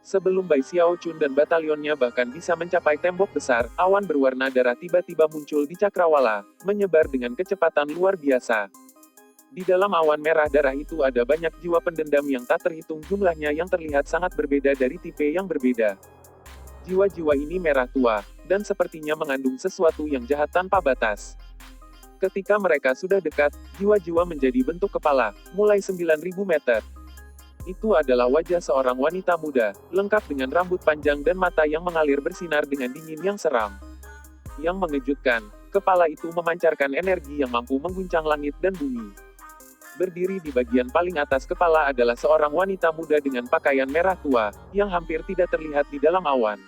Sebelum Bai Xiaochun dan batalionnya bahkan bisa mencapai tembok besar, awan berwarna darah tiba-tiba muncul di cakrawala, menyebar dengan kecepatan luar biasa. Di dalam awan merah darah itu ada banyak jiwa pendendam yang tak terhitung jumlahnya yang terlihat sangat berbeda dari tipe yang berbeda. Jiwa-jiwa ini merah tua, dan sepertinya mengandung sesuatu yang jahat tanpa batas. Ketika mereka sudah dekat, jiwa-jiwa menjadi bentuk kepala, mulai 9.000 meter. Itu adalah wajah seorang wanita muda, lengkap dengan rambut panjang dan mata yang mengalir bersinar dengan dingin yang seram. Yang mengejutkan, kepala itu memancarkan energi yang mampu mengguncang langit dan bumi. Berdiri di bagian paling atas kepala adalah seorang wanita muda dengan pakaian merah tua, yang hampir tidak terlihat di dalam awan.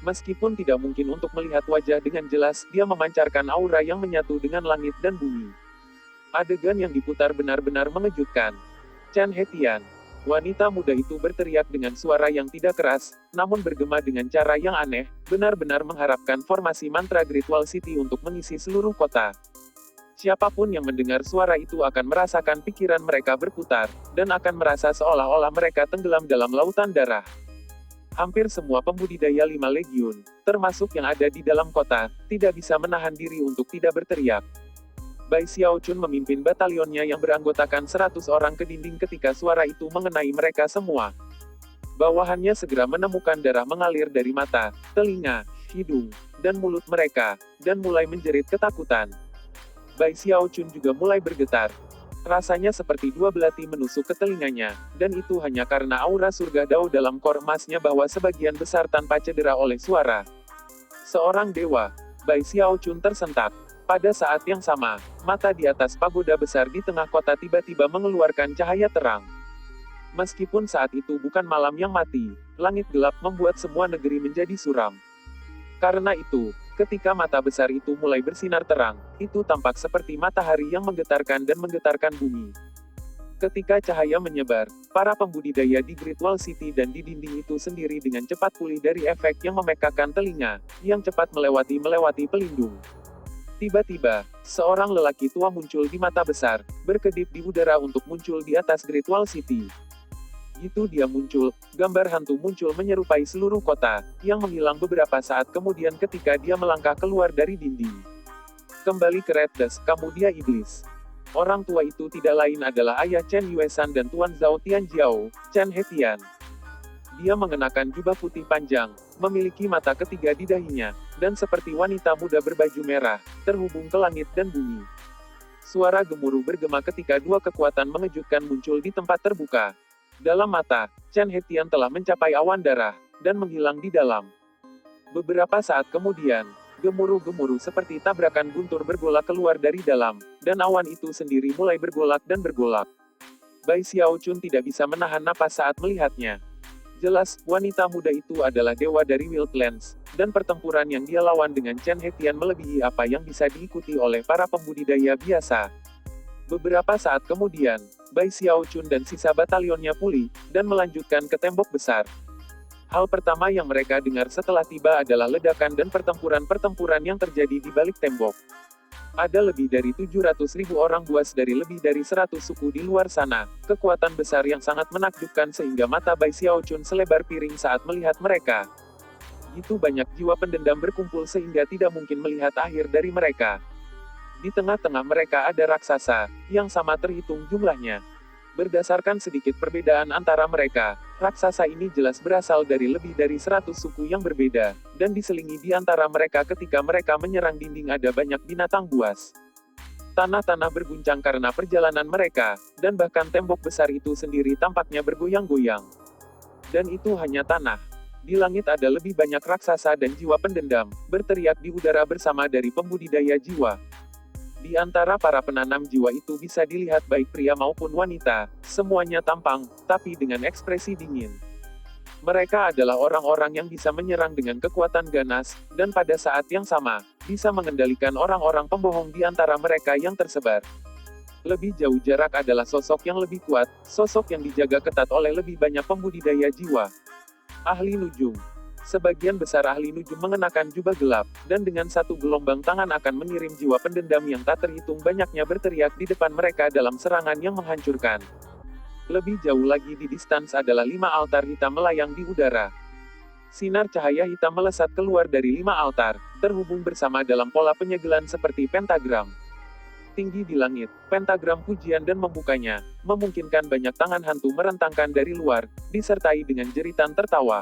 Meskipun tidak mungkin untuk melihat wajah dengan jelas, dia memancarkan aura yang menyatu dengan langit dan bumi. Adegan yang diputar benar-benar mengejutkan. Chen Hetian. Wanita muda itu berteriak dengan suara yang tidak keras, namun bergema dengan cara yang aneh, benar-benar mengharapkan formasi mantra Great Wall City untuk mengisi seluruh kota. Siapapun yang mendengar suara itu akan merasakan pikiran mereka berputar, dan akan merasa seolah-olah mereka tenggelam dalam lautan darah. Hampir semua pembudidaya 5 legiun, termasuk yang ada di dalam kota, tidak bisa menahan diri untuk tidak berteriak. Bai Xiaochun memimpin batalionnya yang beranggotakan 100 orang ke dinding ketika suara itu mengenai mereka semua. Bawahannya segera menemukan darah mengalir dari mata, telinga, hidung, dan mulut mereka, dan mulai menjerit ketakutan. Bai Xiaochun juga mulai bergetar. Rasanya seperti dua belati menusuk ke telinganya, dan itu hanya karena aura surga Dao dalam kor emasnya bahwa sebagian besar tanpa cedera oleh suara. Seorang dewa, Bai Xiaochun tersentak. Pada saat yang sama, mata di atas pagoda besar di tengah kota tiba-tiba mengeluarkan cahaya terang. Meskipun saat itu bukan malam yang mati, langit gelap membuat semua negeri menjadi suram. Karena itu, ketika mata besar itu mulai bersinar terang, itu tampak seperti matahari yang menggetarkan dan menggetarkan bumi. Ketika cahaya menyebar, para pembudidaya di Great Wall City dan di dinding itu sendiri dengan cepat pulih dari efek yang memekakan telinga, yang cepat melewati pelindung. Tiba-tiba, seorang lelaki tua muncul di mata besar, berkedip di udara untuk muncul di atas Great Wall City. Itu dia muncul, gambar hantu muncul menyerupai seluruh kota, yang menghilang beberapa saat kemudian ketika dia melangkah keluar dari dinding. Kembali ke Red Dust, kamu dia iblis. Orang tua itu tidak lain adalah ayah Chen Yuesan dan Tuan Zhao Tianjiao, Chen Hetian. Dia mengenakan jubah putih panjang, memiliki mata ketiga di dahinya, dan seperti wanita muda berbaju merah, terhubung ke langit dan bumi. Suara gemuruh bergema ketika dua kekuatan mengejutkan muncul di tempat terbuka. Dalam mata, Chen Hetian telah mencapai awan darah, dan menghilang di dalam. Beberapa saat kemudian, gemuruh-gemuruh seperti tabrakan guntur bergolak keluar dari dalam, dan awan itu sendiri mulai bergolak dan bergolak. Bai Xiaochun tidak bisa menahan napas saat melihatnya. Jelas, wanita muda itu adalah dewa dari Wildlands, dan pertempuran yang dia lawan dengan Chen Hetian melebihi apa yang bisa diikuti oleh para pembudidaya biasa. Beberapa saat kemudian, Bai Xiaochun dan sisa batalionnya pulih, dan melanjutkan ke tembok besar. Hal pertama yang mereka dengar setelah tiba adalah ledakan dan pertempuran-pertempuran yang terjadi di balik tembok. Ada lebih dari 700.000 orang buas dari lebih dari 100 suku di luar sana, kekuatan besar yang sangat menakjubkan sehingga mata Bai Xiaochun selebar piring saat melihat mereka. Itu banyak jiwa pendendam berkumpul sehingga tidak mungkin melihat akhir dari mereka. Di tengah-tengah mereka ada raksasa, yang sama terhitung jumlahnya. Berdasarkan sedikit perbedaan antara mereka, raksasa ini jelas berasal dari lebih dari 100 suku yang berbeda, dan diselingi di antara mereka ketika mereka menyerang dinding ada banyak binatang buas. Tanah-tanah berguncang karena perjalanan mereka, dan bahkan tembok besar itu sendiri tampaknya bergoyang-goyang. Dan itu hanya tanah. Di langit ada lebih banyak raksasa dan jiwa pendendam, berteriak di udara bersama dari pembudidaya jiwa. Di antara para penanam jiwa itu bisa dilihat baik pria maupun wanita, semuanya tampang, tapi dengan ekspresi dingin. Mereka adalah orang-orang yang bisa menyerang dengan kekuatan ganas, dan pada saat yang sama, bisa mengendalikan orang-orang pembohong di antara mereka yang tersebar. Lebih jauh jarak adalah sosok yang lebih kuat, sosok yang dijaga ketat oleh lebih banyak pembudidaya jiwa. Ahli Nujum. Sebagian besar ahli nujum mengenakan jubah gelap, dan dengan satu gelombang tangan akan mengirim jiwa pendendam yang tak terhitung banyaknya berteriak di depan mereka dalam serangan yang menghancurkan. Lebih jauh lagi di distance adalah 5 altar hitam melayang di udara. Sinar cahaya hitam melesat keluar dari 5 altar, terhubung bersama dalam pola penyegelan seperti pentagram. Tinggi di langit, pentagram pujian dan membukanya, memungkinkan banyak tangan hantu merentangkan dari luar, disertai dengan jeritan tertawa.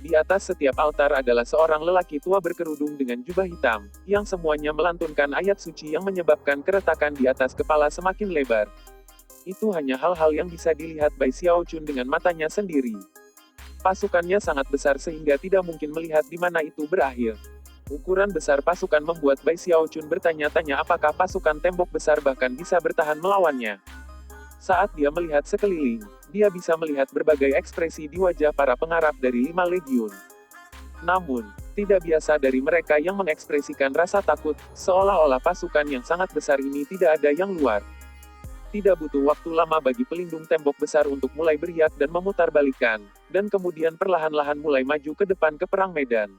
Di atas setiap altar adalah seorang lelaki tua berkerudung dengan jubah hitam, yang semuanya melantunkan ayat suci yang menyebabkan keretakan di atas kepala semakin lebar. Itu hanya hal-hal yang bisa dilihat Bai Xiaochun dengan matanya sendiri. Pasukannya sangat besar sehingga tidak mungkin melihat di mana itu berakhir. Ukuran besar pasukan membuat Bai Xiaochun bertanya-tanya apakah pasukan tembok besar bahkan bisa bertahan melawannya. Saat dia melihat sekeliling, dia bisa melihat berbagai ekspresi di wajah para pengarap dari 5 legiun. Namun, tidak biasa dari mereka yang mengekspresikan rasa takut, seolah-olah pasukan yang sangat besar ini tidak ada yang luar. Tidak butuh waktu lama bagi pelindung tembok besar untuk mulai beriak dan memutarbalikkan, dan kemudian perlahan-lahan mulai maju ke depan ke perang medan.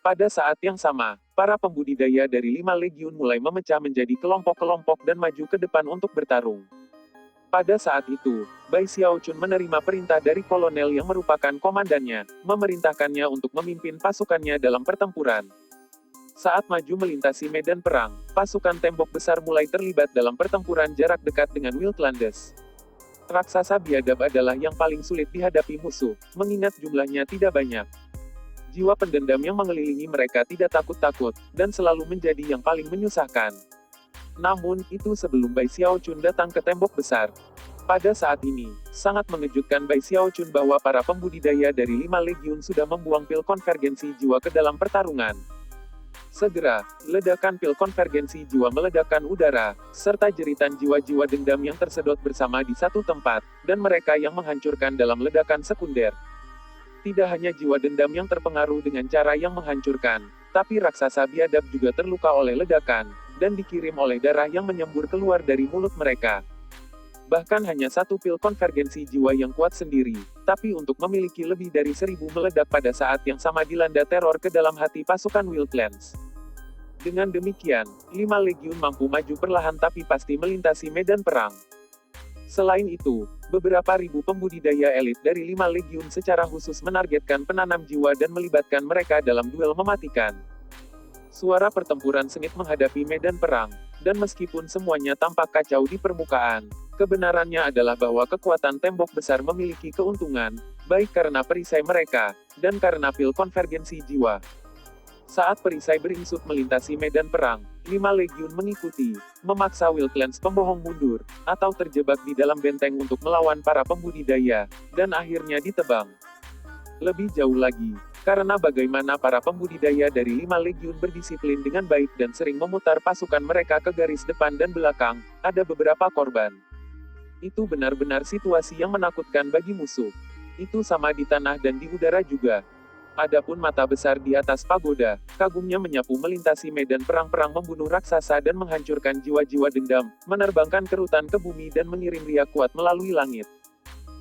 Pada saat yang sama, para pembudidaya dari 5 legiun mulai memecah menjadi kelompok-kelompok dan maju ke depan untuk bertarung. Pada saat itu, Bai Xiaochun menerima perintah dari kolonel yang merupakan komandannya, memerintahkannya untuk memimpin pasukannya dalam pertempuran. Saat maju melintasi medan perang, pasukan tembok besar mulai terlibat dalam pertempuran jarak dekat dengan Wildlands. Raksasa biadab adalah yang paling sulit dihadapi musuh, mengingat jumlahnya tidak banyak. Jiwa pendendam yang mengelilingi mereka tidak takut-takut, dan selalu menjadi yang paling menyusahkan. Namun, itu sebelum Bai Xiaochun datang ke tembok besar. Pada saat ini, sangat mengejutkan Bai Xiaochun bahwa para pembudidaya dari 5 legiun sudah membuang pil konvergensi jiwa ke dalam pertarungan. Segera, ledakan pil konvergensi jiwa meledakkan udara, serta jeritan jiwa-jiwa dendam yang tersedot bersama di satu tempat, dan mereka yang menghancurkan dalam ledakan sekunder. Tidak hanya jiwa dendam yang terpengaruh dengan cara yang menghancurkan, tapi raksasa biadab juga terluka oleh ledakan, dan dikirim oleh darah yang menyembur keluar dari mulut mereka. Bahkan hanya satu pil konvergensi jiwa yang kuat sendiri, tapi untuk memiliki lebih dari 1000 meledak pada saat yang sama dilanda teror ke dalam hati pasukan Wildlands. Dengan demikian, 5 legiun mampu maju perlahan tapi pasti melintasi medan perang. Selain itu, beberapa ribu pembudidaya elit dari 5 legiun secara khusus menargetkan penanam jiwa dan melibatkan mereka dalam duel mematikan. Suara pertempuran sengit menghadapi medan perang, dan meskipun semuanya tampak kacau di permukaan, kebenarannya adalah bahwa kekuatan tembok besar memiliki keuntungan, baik karena perisai mereka, dan karena pil konvergensi jiwa. Saat perisai beringsut melintasi medan perang, 5 legiun mengikuti, memaksa Wildlands pembohong mundur, atau terjebak di dalam benteng untuk melawan para pembudidaya, dan akhirnya ditebang. Lebih jauh lagi, karena bagaimana para pembudidaya dari 5 legiun berdisiplin dengan baik dan sering memutar pasukan mereka ke garis depan dan belakang, ada beberapa korban. Itu benar-benar situasi yang menakutkan bagi musuh. Itu sama di tanah dan di udara juga. Adapun mata besar di atas pagoda, kagumnya menyapu melintasi medan perang-perang membunuh raksasa dan menghancurkan jiwa-jiwa dendam, menerbangkan kerutan ke bumi dan mengirim riak kuat melalui langit.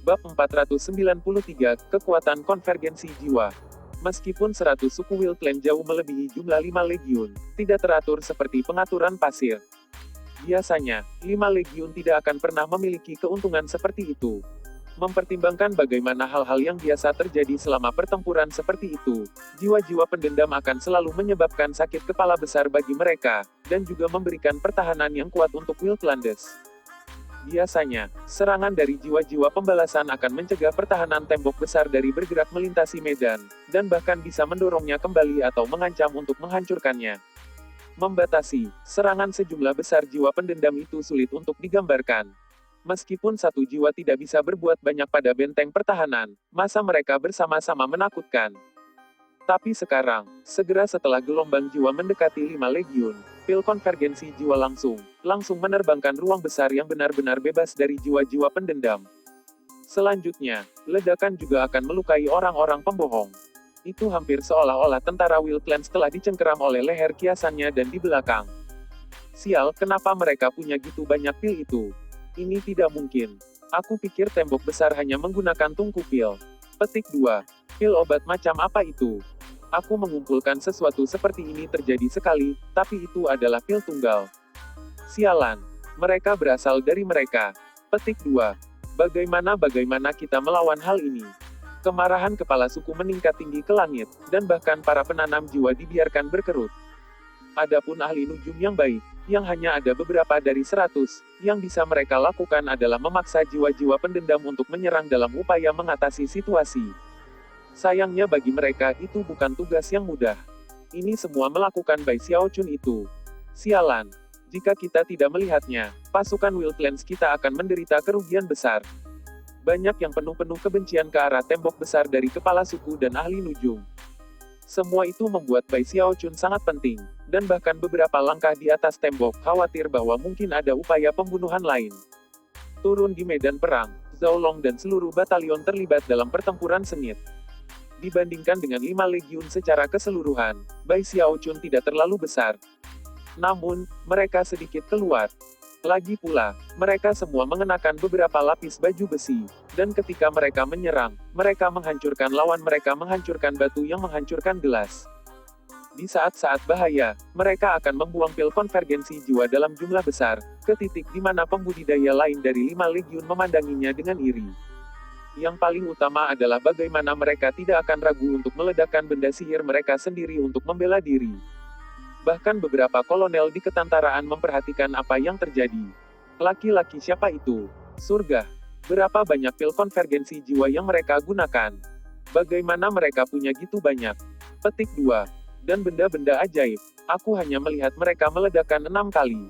Bab 493, Kekuatan Konvergensi Jiwa. Meskipun 100 suku Wildlands jauh melebihi jumlah 5 legiun, tidak teratur seperti pengaturan pasir. Biasanya, 5 legiun tidak akan pernah memiliki keuntungan seperti itu. Mempertimbangkan bagaimana hal-hal yang biasa terjadi selama pertempuran seperti itu, jiwa-jiwa pendendam akan selalu menyebabkan sakit kepala besar bagi mereka, dan juga memberikan pertahanan yang kuat untuk Wildlands. Biasanya, serangan dari jiwa-jiwa pembalasan akan mencegah pertahanan tembok besar dari bergerak melintasi medan, dan bahkan bisa mendorongnya kembali atau mengancam untuk menghancurkannya. Membatasi serangan sejumlah besar jiwa pendendam itu sulit untuk digambarkan. Meskipun satu jiwa tidak bisa berbuat banyak pada benteng pertahanan, masa mereka bersama-sama menakutkan. Tapi sekarang, segera setelah gelombang jiwa mendekati 5 legiun, pil konvergensi jiwa langsung menerbangkan ruang besar yang benar-benar bebas dari jiwa-jiwa pendendam. Selanjutnya, ledakan juga akan melukai orang-orang pembohong. Itu hampir seolah-olah tentara Wildlands telah dicengkeram oleh leher kiasannya dan di belakang. Sial, kenapa mereka punya gitu banyak pil itu? Ini tidak mungkin. Aku pikir tembok besar hanya menggunakan tungku pil. Petik 2. Pil obat macam apa itu? Aku mengumpulkan sesuatu seperti ini terjadi sekali, tapi itu adalah pil tunggal. Sialan. Mereka berasal dari mereka. Petik 2. Bagaimana kita melawan hal ini? Kemarahan kepala suku meningkat tinggi ke langit, dan bahkan para penanam jiwa dibiarkan berkerut. Adapun ahli nujum yang baik, yang hanya ada beberapa dari 100, yang bisa mereka lakukan adalah memaksa jiwa-jiwa pendendam untuk menyerang dalam upaya mengatasi situasi. Sayangnya bagi mereka itu bukan tugas yang mudah. Ini semua melakukan Bai Xiaochun itu. Sialan. Jika kita tidak melihatnya, pasukan Wildlands kita akan menderita kerugian besar. Banyak yang penuh-penuh kebencian ke arah tembok besar dari kepala suku dan ahli nujum. Semua itu membuat Bai Xiaochun sangat penting, dan bahkan beberapa langkah di atas tembok khawatir bahwa mungkin ada upaya pembunuhan lain. Turun di medan perang, Zhao Long dan seluruh batalion terlibat dalam pertempuran sengit. Dibandingkan dengan 5 legiun secara keseluruhan, Bai Xiaochun tidak terlalu besar. Namun, mereka sedikit keluar. Lagi pula, mereka semua mengenakan beberapa lapis baju besi, dan ketika mereka menyerang, mereka menghancurkan lawan mereka menghancurkan batu yang menghancurkan gelas. Di saat-saat bahaya, mereka akan membuang pil konvergensi jiwa dalam jumlah besar, ke titik di mana pembudidaya lain dari 5 legiun memandanginya dengan iri. Yang paling utama adalah bagaimana mereka tidak akan ragu untuk meledakkan benda sihir mereka sendiri untuk membela diri. Bahkan beberapa kolonel di ketentaraan memperhatikan apa yang terjadi. Laki-laki siapa itu? Surga. Berapa banyak pil konvergensi jiwa yang mereka gunakan? Bagaimana mereka punya gitu banyak? Petik 2. Dan benda-benda ajaib. Aku hanya melihat mereka meledakkan 6 kali.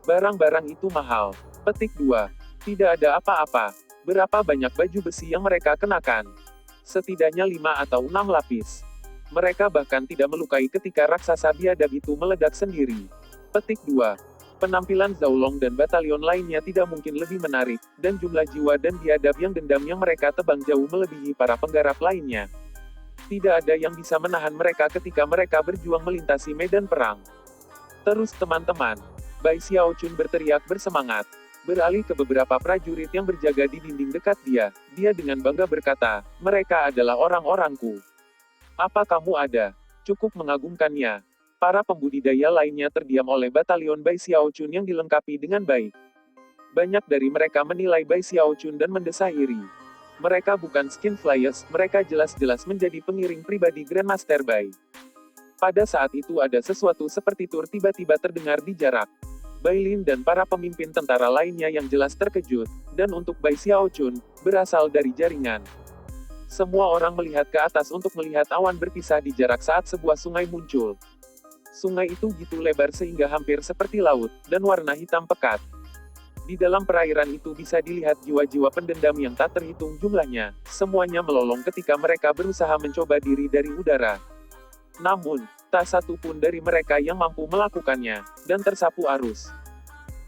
Barang-barang itu mahal. Petik 2. Tidak ada apa-apa. Berapa banyak baju besi yang mereka kenakan? Setidaknya 5 atau 6 lapis. Mereka bahkan tidak melukai ketika raksasa biadab itu meledak sendiri. Petik 2. Penampilan Zhao Long dan batalion lainnya tidak mungkin lebih menarik, dan jumlah jiwa dan biadab yang dendam yang mereka tebang jauh melebihi para penggarap lainnya. Tidak ada yang bisa menahan mereka ketika mereka berjuang melintasi medan perang. Terus teman-teman. Bai Xiaochun berteriak bersemangat. Beralih ke beberapa prajurit yang berjaga di dinding dekat dia, dia dengan bangga berkata, mereka adalah orang-orangku. Apa kamu ada? Cukup mengagumkannya. Para pembudidaya lainnya terdiam oleh batalion Bai Xiaochun yang dilengkapi dengan baik. Banyak dari mereka menilai Bai Xiaochun dan mendesah iri. Mereka bukan skin flyers, mereka jelas-jelas menjadi pengiring pribadi Grandmaster Bai. Pada saat itu ada sesuatu seperti tur tiba-tiba terdengar di jarak. Bai Lin dan para pemimpin tentara lainnya yang jelas terkejut, dan untuk Bai Xiaochun, berasal dari jaringan. Semua orang melihat ke atas untuk melihat awan berpisah di jarak saat sebuah sungai muncul. Sungai itu gitu lebar sehingga hampir seperti laut, dan warna hitam pekat. Di dalam perairan itu bisa dilihat jiwa-jiwa pendendam yang tak terhitung jumlahnya, semuanya melolong ketika mereka berusaha mencoba diri dari udara. Namun, tak satu pun dari mereka yang mampu melakukannya, dan tersapu arus.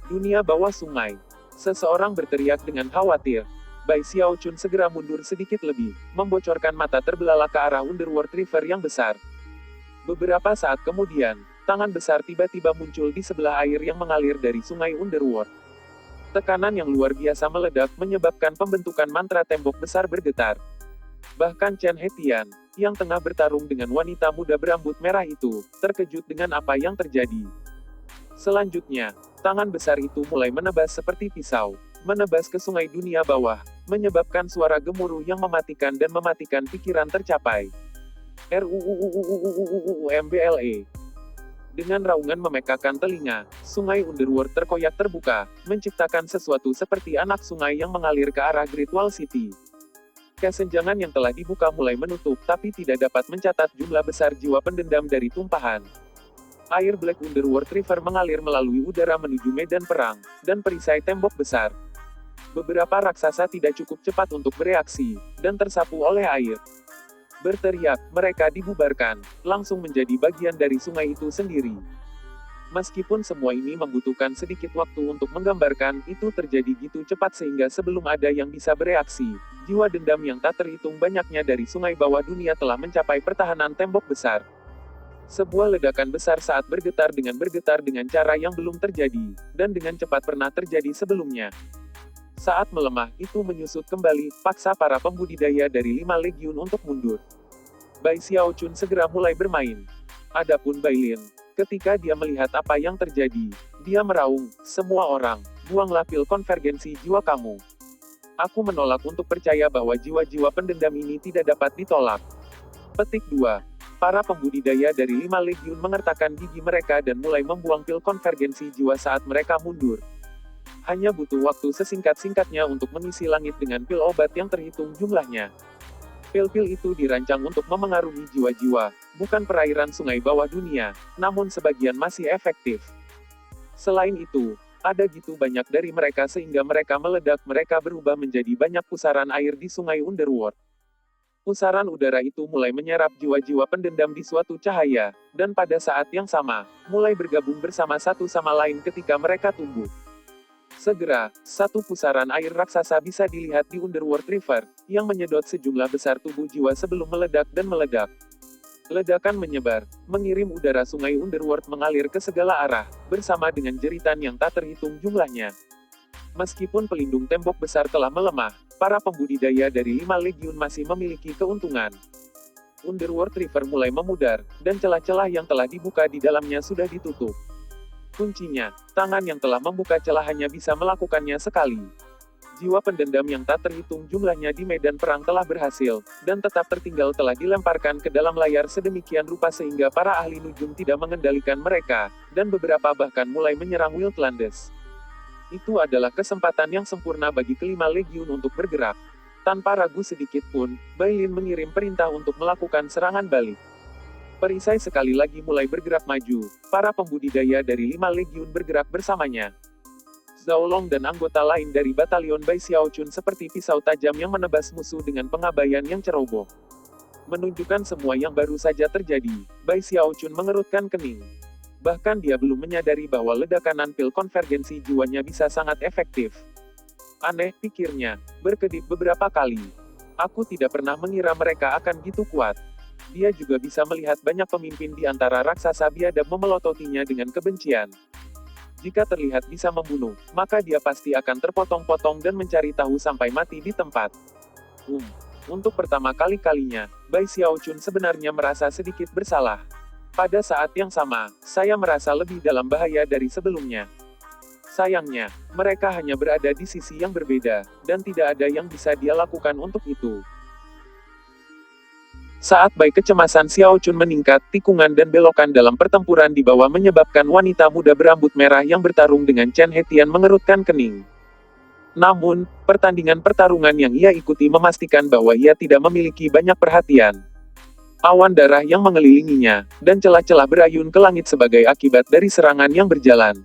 Dunia bawah sungai. Seseorang berteriak dengan khawatir. Bai Xiaochun segera mundur sedikit lebih, membocorkan mata terbelalak ke arah Underworld River yang besar. Beberapa saat kemudian, tangan besar tiba-tiba muncul di sebelah air yang mengalir dari sungai Underworld. Tekanan yang luar biasa meledak menyebabkan pembentukan mantra tembok besar bergetar. Bahkan Chen Hetian, yang tengah bertarung dengan wanita muda berambut merah itu, terkejut dengan apa yang terjadi. Selanjutnya, tangan besar itu mulai menebas seperti pisau, menebas ke sungai dunia bawah, menyebabkan suara gemuruh yang mematikan dan mematikan pikiran tercapai. RUUUUUUUUMBLE. Dengan raungan memekakan telinga, sungai Underworld terkoyak terbuka, menciptakan sesuatu seperti anak sungai yang mengalir ke arah Great Wall City. Kesenjangan yang telah dibuka mulai menutup tapi tidak dapat mencatat jumlah besar jiwa pendendam dari tumpahan. Air Black Underworld River mengalir melalui udara menuju medan perang, dan perisai tembok besar. Beberapa raksasa tidak cukup cepat untuk bereaksi, dan tersapu oleh air. Berteriak, mereka dibubarkan, langsung menjadi bagian dari sungai itu sendiri. Meskipun semua ini membutuhkan sedikit waktu untuk menggambarkan, itu terjadi gitu cepat sehingga sebelum ada yang bisa bereaksi, jiwa dendam yang tak terhitung banyaknya dari sungai bawah dunia telah mencapai pertahanan tembok besar. Sebuah ledakan besar saat bergetar dengan cara yang belum terjadi, dan dengan cepat pernah terjadi sebelumnya. Saat melemah, itu menyusut kembali, paksa para pembudidaya dari 5 legiun untuk mundur. Bai Xiaochun segera mulai bermain. Adapun Bai Lin, ketika dia melihat apa yang terjadi, dia meraung, semua orang, buanglah pil konvergensi jiwa kamu. Aku menolak untuk percaya bahwa jiwa-jiwa pendendam ini tidak dapat ditolak. Petik 2. Para pembudidaya dari 5 legiun mengertakkan gigi mereka dan mulai membuang pil konvergensi jiwa saat mereka mundur. Hanya butuh waktu sesingkat-singkatnya untuk mengisi langit dengan pil obat yang terhitung jumlahnya. Pil-pil itu dirancang untuk memengaruhi jiwa-jiwa, bukan perairan sungai bawah dunia, namun sebagian masih efektif. Selain itu, ada gitu banyak dari mereka sehingga mereka meledak, mereka berubah menjadi banyak pusaran air di sungai Underworld. Pusaran udara itu mulai menyerap jiwa-jiwa pendendam di suatu cahaya, dan pada saat yang sama, mulai bergabung bersama satu sama lain ketika mereka tumbuh. Segera, satu pusaran air raksasa bisa dilihat di Underworld River, yang menyedot sejumlah besar tubuh jiwa sebelum meledak dan meledak. Ledakan menyebar, mengirim udara sungai Underworld mengalir ke segala arah, bersama dengan jeritan yang tak terhitung jumlahnya. Meskipun pelindung tembok besar telah melemah, para pembudidaya dari 5 legiun masih memiliki keuntungan. Underworld River mulai memudar, dan celah-celah yang telah dibuka di dalamnya sudah ditutup. Kuncinya, tangan yang telah membuka celah hanya bisa melakukannya sekali. Jiwa pendendam yang tak terhitung jumlahnya di medan perang telah berhasil, dan tetap tertinggal telah dilemparkan ke dalam layar sedemikian rupa sehingga para ahli nujum tidak mengendalikan mereka, dan beberapa bahkan mulai menyerang Wildlands. Itu adalah kesempatan yang sempurna bagi kelima legiun untuk bergerak. Tanpa ragu sedikit pun, Bailin mengirim perintah untuk melakukan serangan balik. Perisai sekali lagi mulai bergerak maju, para pembudidaya dari 5 legiun bergerak bersamanya. Zhao Long dan anggota lain dari batalion Bai Xiaochun seperti pisau tajam yang menebas musuh dengan pengabaian yang ceroboh. Menunjukkan semua yang baru saja terjadi, Bai Xiaochun mengerutkan kening. Bahkan dia belum menyadari bahwa ledakan pil konvergensi jiwanya bisa sangat efektif. Aneh, pikirnya, berkedip beberapa kali. Aku tidak pernah mengira mereka akan gitu kuat. Dia juga bisa melihat banyak pemimpin di antara raksasa biadab memelototinya dengan kebencian. Jika terlihat bisa membunuh, maka dia pasti akan terpotong-potong dan mencari tahu sampai mati di tempat. Untuk pertama kalinya, Bai Xiaochun sebenarnya merasa sedikit bersalah. Pada saat yang sama, saya merasa lebih dalam bahaya dari sebelumnya. Sayangnya, mereka hanya berada di sisi yang berbeda, dan tidak ada yang bisa dia lakukan untuk itu. Saat Bai kecemasan Xiaochun meningkat, tikungan dan belokan dalam pertempuran di bawah menyebabkan wanita muda berambut merah yang bertarung dengan Chen Hetian mengerutkan kening. Namun, pertandingan-pertarungan yang ia ikuti memastikan bahwa ia tidak memiliki banyak perhatian. Awan darah yang mengelilinginya, dan celah-celah berayun ke langit sebagai akibat dari serangan yang berjalan.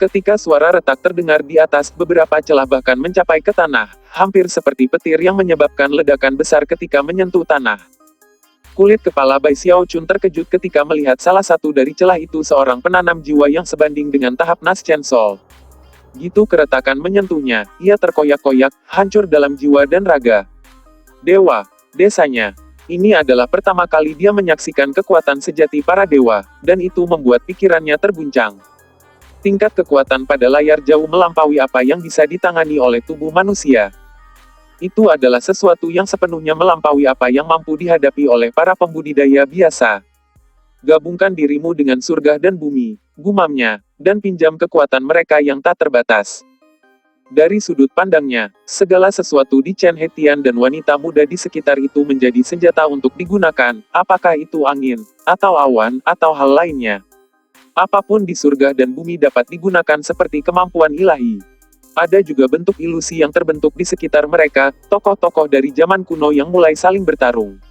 Ketika suara retak terdengar di atas, beberapa celah bahkan mencapai ke tanah, hampir seperti petir yang menyebabkan ledakan besar ketika menyentuh tanah. Kulit kepala Bai Xiaochun terkejut ketika melihat salah satu dari celah itu seorang penanam jiwa yang sebanding dengan tahap Nas Chen Sol. Gitu keretakan menyentuhnya, ia terkoyak-koyak, hancur dalam jiwa dan raga. Dewa, desanya. Ini adalah pertama kali dia menyaksikan kekuatan sejati para dewa, dan itu membuat pikirannya terguncang. Tingkat kekuatan pada layar jauh melampaui apa yang bisa ditangani oleh tubuh manusia. Itu adalah sesuatu yang sepenuhnya melampaui apa yang mampu dihadapi oleh para pembudidaya biasa. Gabungkan dirimu dengan surga dan bumi, gumamnya, dan pinjam kekuatan mereka yang tak terbatas. Dari sudut pandangnya, segala sesuatu di Chen Hetian dan wanita muda di sekitar itu menjadi senjata untuk digunakan, apakah itu angin, atau awan, atau hal lainnya. Apapun di surga dan bumi dapat digunakan seperti kemampuan ilahi. Ada juga bentuk ilusi yang terbentuk di sekitar mereka, tokoh-tokoh dari zaman kuno yang mulai saling bertarung.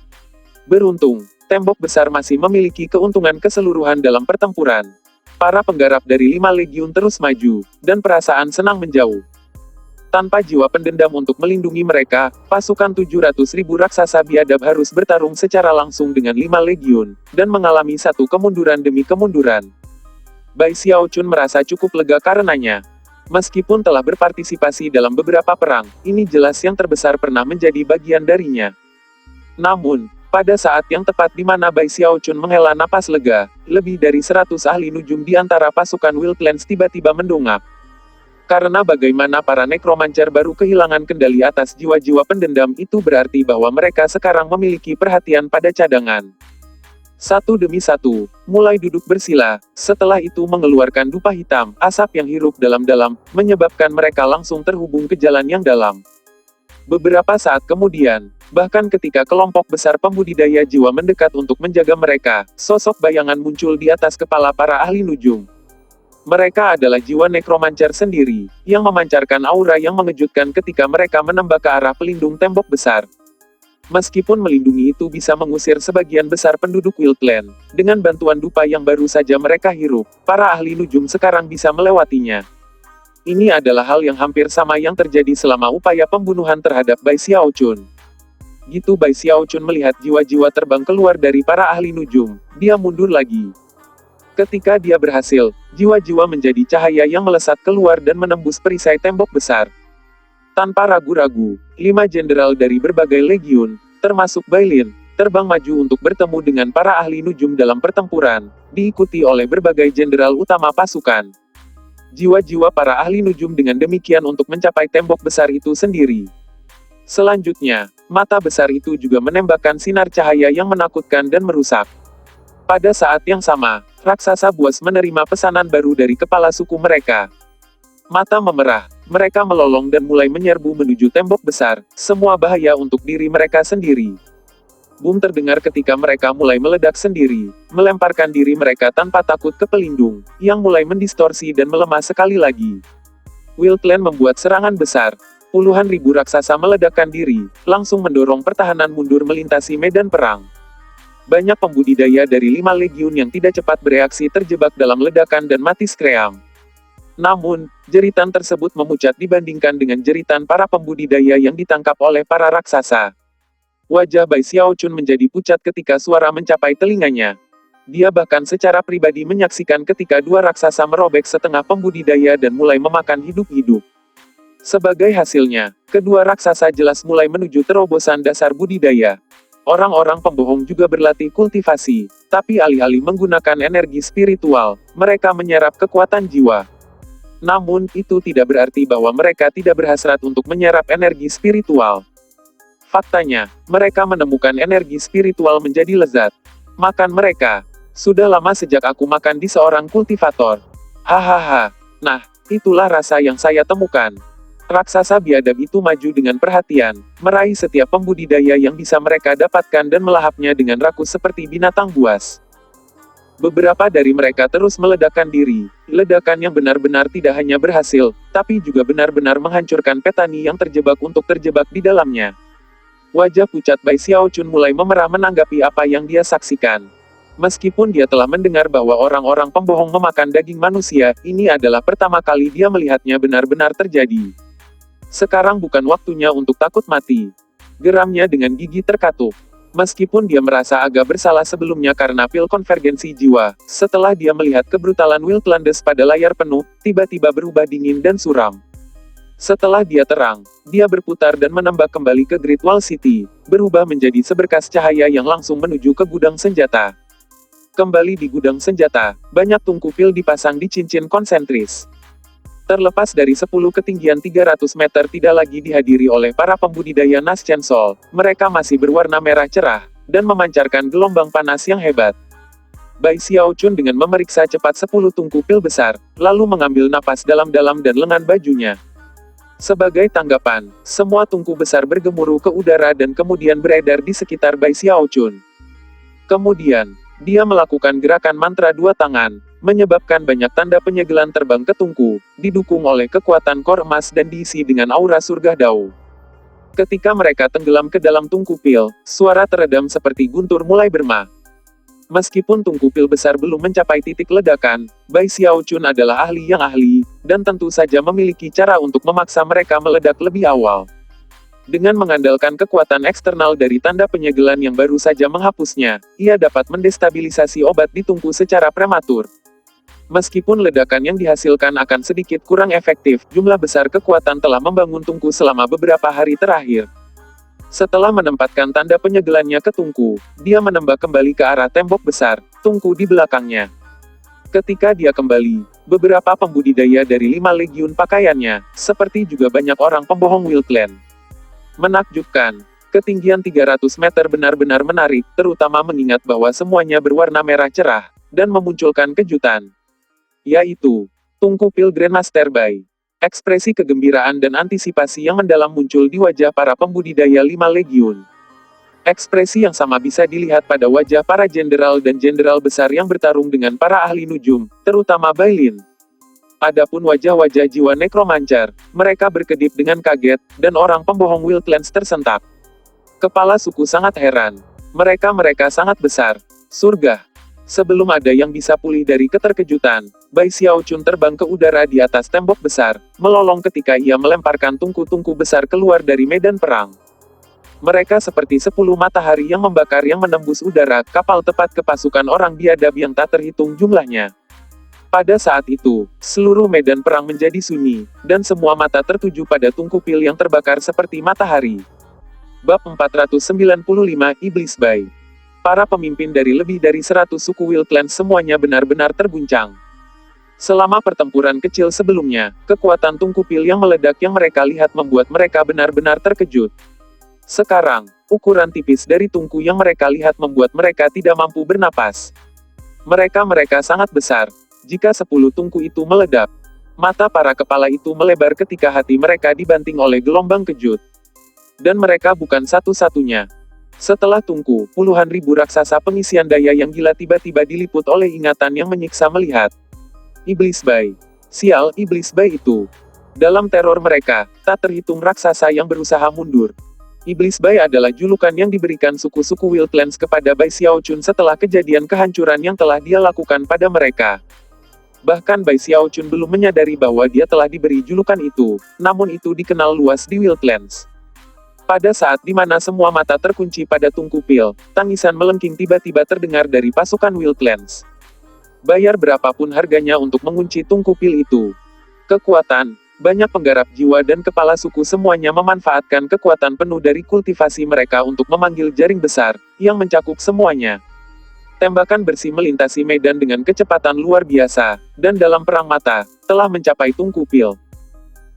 Beruntung, tembok besar masih memiliki keuntungan keseluruhan dalam pertempuran. Para penggarap dari 5 legiun terus maju, dan perasaan senang menjauh. Tanpa jiwa pendendam untuk melindungi mereka, pasukan 700.000 raksasa biadab harus bertarung secara langsung dengan 5 legiun, dan mengalami satu kemunduran demi kemunduran. Bai Xiaochun merasa cukup lega karenanya. Meskipun telah berpartisipasi dalam beberapa perang, ini jelas yang terbesar pernah menjadi bagian darinya. Namun, pada saat yang tepat di mana Bai Xiaochun menghela napas lega, lebih dari 100 ahli nujum di antara pasukan Wildlands tiba-tiba mendongak. Karena bagaimana para nekromancer baru kehilangan kendali atas jiwa-jiwa pendendam itu berarti bahwa mereka sekarang memiliki perhatian pada cadangan. Satu demi satu, mulai duduk bersila, setelah itu mengeluarkan dupa hitam, asap yang hirup dalam-dalam, menyebabkan mereka langsung terhubung ke jalan yang dalam. Beberapa saat kemudian, bahkan ketika kelompok besar pembudidaya jiwa mendekat untuk menjaga mereka, sosok bayangan muncul di atas kepala para ahli nujum. Mereka adalah jiwa nekromancer sendiri, yang memancarkan aura yang mengejutkan ketika mereka menembak ke arah pelindung tembok besar. Meskipun melindungi itu bisa mengusir sebagian besar penduduk Wildland, dengan bantuan dupa yang baru saja mereka hirup, para ahli nujum sekarang bisa melewatinya. Ini adalah hal yang hampir sama yang terjadi selama upaya pembunuhan terhadap Bai Xiaochun. Gitu Bai Xiaochun melihat jiwa-jiwa terbang keluar dari para ahli nujum, dia mundur lagi. Ketika dia berhasil, jiwa-jiwa menjadi cahaya yang melesat keluar dan menembus perisai tembok besar. Tanpa ragu-ragu, 5 jenderal dari berbagai legiun, termasuk Bailin, terbang maju untuk bertemu dengan para ahli nujum dalam pertempuran, diikuti oleh berbagai jenderal utama pasukan. Jiwa-jiwa para ahli nujum dengan demikian untuk mencapai tembok besar itu sendiri. Selanjutnya, mata besar itu juga menembakkan sinar cahaya yang menakutkan dan merusak. Pada saat yang sama, raksasa buas menerima pesanan baru dari kepala suku mereka. Mata memerah, mereka melolong dan mulai menyerbu menuju tembok besar, semua bahaya untuk diri mereka sendiri. Boom terdengar ketika mereka mulai meledak sendiri, melemparkan diri mereka tanpa takut ke pelindung, yang mulai mendistorsi dan melemah sekali lagi. Wildland membuat serangan besar. Puluhan ribu raksasa meledakkan diri, langsung mendorong pertahanan mundur melintasi medan perang. Banyak pembudidaya dari 5 legiun yang tidak cepat bereaksi terjebak dalam ledakan dan mati skream. Namun, jeritan tersebut memucat dibandingkan dengan jeritan para pembudidaya yang ditangkap oleh para raksasa. Wajah Bai Xiaochun menjadi pucat ketika suara mencapai telinganya. Dia bahkan secara pribadi menyaksikan ketika 2 raksasa merobek setengah pembudidaya dan mulai memakan hidup-hidup. Sebagai hasilnya, kedua raksasa jelas mulai menuju terobosan dasar budidaya. Orang-orang pembohong juga berlatih kultivasi, tapi alih-alih menggunakan energi spiritual, mereka menyerap kekuatan jiwa. Namun, itu tidak berarti bahwa mereka tidak berhasrat untuk menyerap energi spiritual. Faktanya, mereka menemukan energi spiritual menjadi lezat. Makan mereka. Sudah lama sejak aku makan di seorang kultivator. Hahaha. Nah, itulah rasa yang saya temukan. Raksasa biadab itu maju dengan perhatian, meraih setiap pembudidaya yang bisa mereka dapatkan dan melahapnya dengan rakus seperti binatang buas. Beberapa dari mereka terus meledakkan diri. Ledakan yang benar-benar tidak hanya berhasil, tapi juga benar-benar menghancurkan petani yang terjebak untuk terjebak di dalamnya. Wajah pucat Bai Xiaochun mulai memerah menanggapi apa yang dia saksikan. Meskipun dia telah mendengar bahwa orang-orang pembohong memakan daging manusia, ini adalah pertama kali dia melihatnya benar-benar terjadi. Sekarang bukan waktunya untuk takut mati. Geramnya dengan gigi terkatup. Meskipun dia merasa agak bersalah sebelumnya karena pil konvergensi jiwa, setelah dia melihat kebrutalan Wildlandes pada layar penuh, tiba-tiba berubah dingin dan suram. Setelah dia terang, dia berputar dan menembak kembali ke Great Wall City, berubah menjadi seberkas cahaya yang langsung menuju ke gudang senjata. Kembali di gudang senjata, banyak tungku pil dipasang di cincin konsentris. Terlepas dari 10 ketinggian 300 meter tidak lagi dihadiri oleh para pembudidaya Nas Chancel, mereka masih berwarna merah cerah, dan memancarkan gelombang panas yang hebat. Bai Xiaochun dengan memeriksa cepat 10 tungku pil besar, lalu mengambil napas dalam-dalam dan lengan bajunya. Sebagai tanggapan, semua tungku besar bergemuruh ke udara dan kemudian beredar di sekitar Bai Xiaochun. Kemudian, dia melakukan gerakan mantra 2 tangan, menyebabkan banyak tanda penyegelan terbang ke tungku, didukung oleh kekuatan kor emas dan diisi dengan aura surga Dao. Ketika mereka tenggelam ke dalam tungku pil, suara teredam seperti guntur mulai berma. Meskipun tungku pil besar belum mencapai titik ledakan, Bai Xiaochun adalah ahli yang ahli, dan tentu saja memiliki cara untuk memaksa mereka meledak lebih awal. Dengan mengandalkan kekuatan eksternal dari tanda penyegelan yang baru saja menghapusnya, ia dapat mendestabilisasi obat di tungku secara prematur. Meskipun ledakan yang dihasilkan akan sedikit kurang efektif, jumlah besar kekuatan telah membangun tungku selama beberapa hari terakhir. Setelah menempatkan tanda penyegelannya ke tungku, dia menembak kembali ke arah tembok besar, tungku di belakangnya. Ketika dia kembali, beberapa pembudidaya dari 5 legiun pakaiannya, seperti juga banyak orang pembohong Wildland. Menakjubkan, ketinggian 300 meter benar-benar menarik, terutama mengingat bahwa semuanya berwarna merah cerah, dan memunculkan kejutan. Yaitu, tungku pil Grandmaster Bai. Ekspresi kegembiraan dan antisipasi yang mendalam muncul di wajah para pembudidaya 5 Legiun. Ekspresi yang sama bisa dilihat pada wajah para jenderal dan jenderal besar yang bertarung dengan para ahli nujum, terutama Bailin. Adapun wajah-wajah jiwa nekromancer, mereka berkedip dengan kaget, dan orang pembohong Wildlands tersentak. Kepala suku sangat heran. Mereka sangat besar. Surga. Sebelum ada yang bisa pulih dari keterkejutan, Bai Xiaochun terbang ke udara di atas tembok besar, melolong ketika ia melemparkan tungku-tungku besar keluar dari medan perang. Mereka seperti 10 matahari yang membakar yang menembus udara, kapal tepat ke pasukan orang biadab yang tak terhitung jumlahnya. Pada saat itu, seluruh medan perang menjadi sunyi, dan semua mata tertuju pada tungku pil yang terbakar seperti matahari. Bab 495 Iblis Bai. Para pemimpin dari lebih dari 100 suku Wildlands semuanya benar-benar terguncang. Selama pertempuran kecil sebelumnya, kekuatan tungku pil yang meledak yang mereka lihat membuat mereka benar-benar terkejut. Sekarang, ukuran tipis dari tungku yang mereka lihat membuat mereka tidak mampu bernapas. Mereka sangat besar. Jika 10 tungku itu meledak, mata para kepala itu melebar ketika hati mereka dibanting oleh gelombang kejut. Dan mereka bukan satu-satunya. Setelah tungku, puluhan ribu raksasa pengisian daya yang gila tiba-tiba diliput oleh ingatan yang menyiksa melihat. Iblis Bai. Sial, Iblis Bai itu. Dalam teror mereka, tak terhitung raksasa yang berusaha mundur. Iblis Bai adalah julukan yang diberikan suku-suku Wildlands kepada Bai Xiaochun setelah kejadian kehancuran yang telah dia lakukan pada mereka. Bahkan Bai Xiaochun belum menyadari bahwa dia telah diberi julukan itu, namun itu dikenal luas di Wildlands. Pada saat di mana semua mata terkunci pada tungku pil, tangisan melengking tiba-tiba terdengar dari pasukan Wildlands. Bayar berapapun harganya untuk mengunci tungku pil itu. Kekuatan, banyak penggarap jiwa dan kepala suku semuanya memanfaatkan kekuatan penuh dari kultivasi mereka untuk memanggil jaring besar, yang mencakup semuanya. Tembakan bersih melintasi medan dengan kecepatan luar biasa, dan dalam perang mata, telah mencapai tungku pil.